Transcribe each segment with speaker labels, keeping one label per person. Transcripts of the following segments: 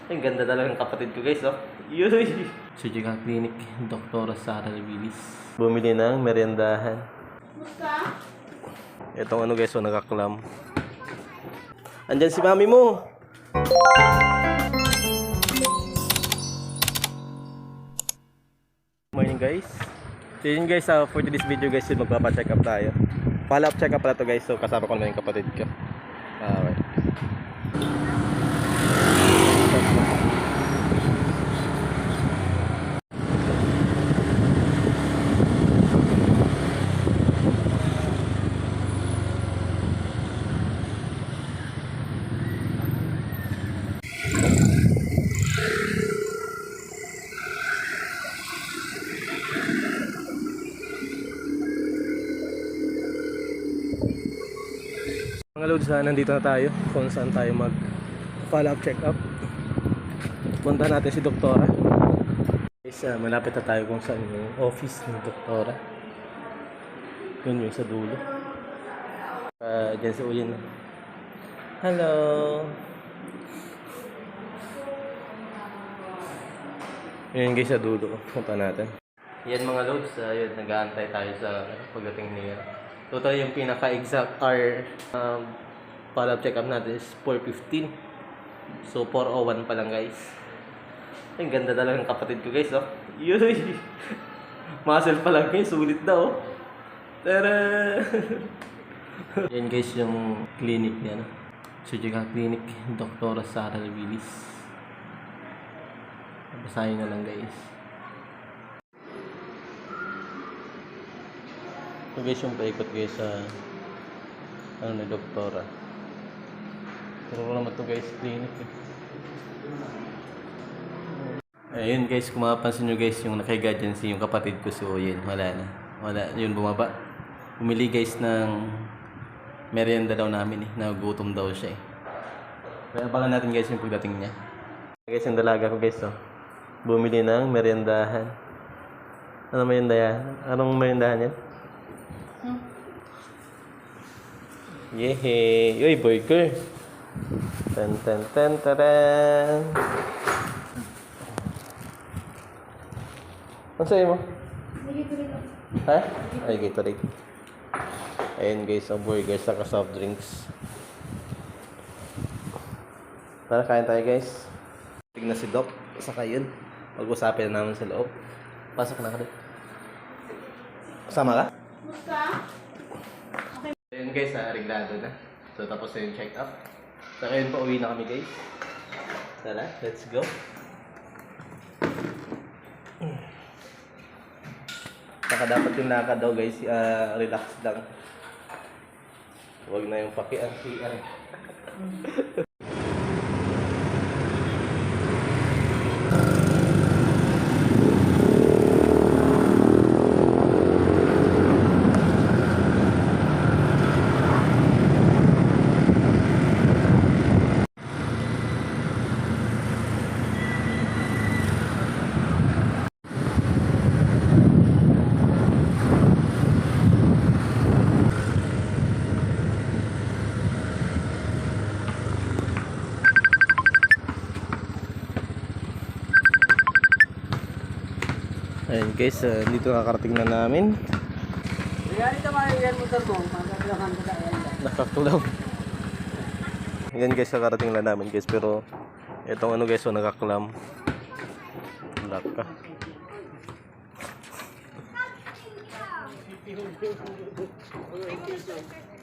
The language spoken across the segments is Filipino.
Speaker 1: Ang ganda talaga ng kapatid ko guys, oh. Yuy! Surgical Clinic, Dr. Sara Willis. Bumili ng meriendahan.
Speaker 2: Musta?
Speaker 1: Itong ano guys, oh, nakaklam. Andyan si mami mo! Morning guys. So yun guys, for today's video guys, magpapa-check up tayo. Follow up check up pala to guys, so kasama ko naman yung kapatid ko. Okay. Mga loads, nandito na tayo kung saan tayo mag follow up check up. Punta natin si Doktora. Guys, malapit na tayo kung saan yung office ni Doktora. Yun yung sa dulo. Dyan si Uyin. Hello! Yun guys, sa dulo. Punta natin. Yan mga loads, yun, nag-aantay tayo sa pagdating niya. Total yung pinaka-exact hour follow-up check-up natin is 4:15. So 4:01 pa lang guys. Ang ganda talaga ng kapatid ko guys, oh. Yuy! Muscle pa lang guys, sulit daw. Tara! Yan guys yung clinic niya, no? Surgical Clinic, Dr. Sara Willis. Basahin na lang guys. So guys, yung paikot guys sa ano ni Doktora. Pero naman to guys, clinic eh. Ayun guys, kung mapapansin nyo guys, yung nakahiga dyan yung kapatid ko si Oyen. Wala na. Wala. Yun, bumaba. Bumili guys ng merienda daw namin eh. Nagugutom daw siya eh. Kaya abangan natin guys yung pagdating niya. Guys, yung dalaga ko guys, oh. Bumili ng meriendahan. Ano meriendahan? Anong meriendahan yan? Yehey! Uy, burger! Tan tan tan taran! Ano sa'yo mo? Ha? Ay, Gatorade. Ayun guys, ang burger sa soft drinks. Tara, kain tayo guys. Tignan si Doc. Saka yun. Mag-usapin na naman sa loob. Pasok na ka doon. Kasama ka?
Speaker 2: Musta?
Speaker 1: Ayun guys, reglado na. So tapos na yung check up. So ayun pa, uwi na kami guys. Tara, let's go. Saka dapat yung lakad daw guys, relax lang. Huwag na yung paki-PR. Ayun guys, dito nakakarating na namin. Nakakatulaw. Ayan guys, nakakarating na namin guys. Pero itong ano guys, nakaklam. Laka.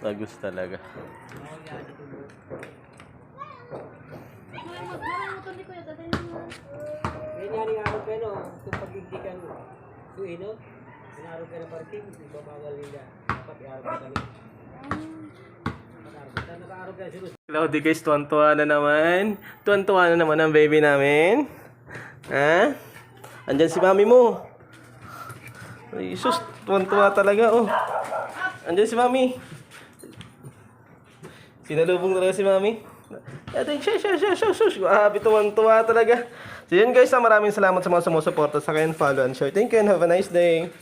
Speaker 1: Bagus talaga.
Speaker 3: Nangyari araw ka no, kung pag-ibdikan suino, sinaraw ka na parking, babawal nila. Dapat i-araw ka kami. Naka-araw ka sila.
Speaker 1: Cloudy guys, tuwan-tuwa na naman. Tuwan-tuwa na naman ang baby namin. Ha? Andyan si mami mo. Ay, sus, tuwan-tuwa talaga, oh. Andyan si mami. Sinalubong talaga si mami. Ate, shush. Grabe, tuwan-tuwa talaga. So yun guys, maraming salamat sa mga sumusuporta sa akin. Follow and share. Thank you and have a nice day.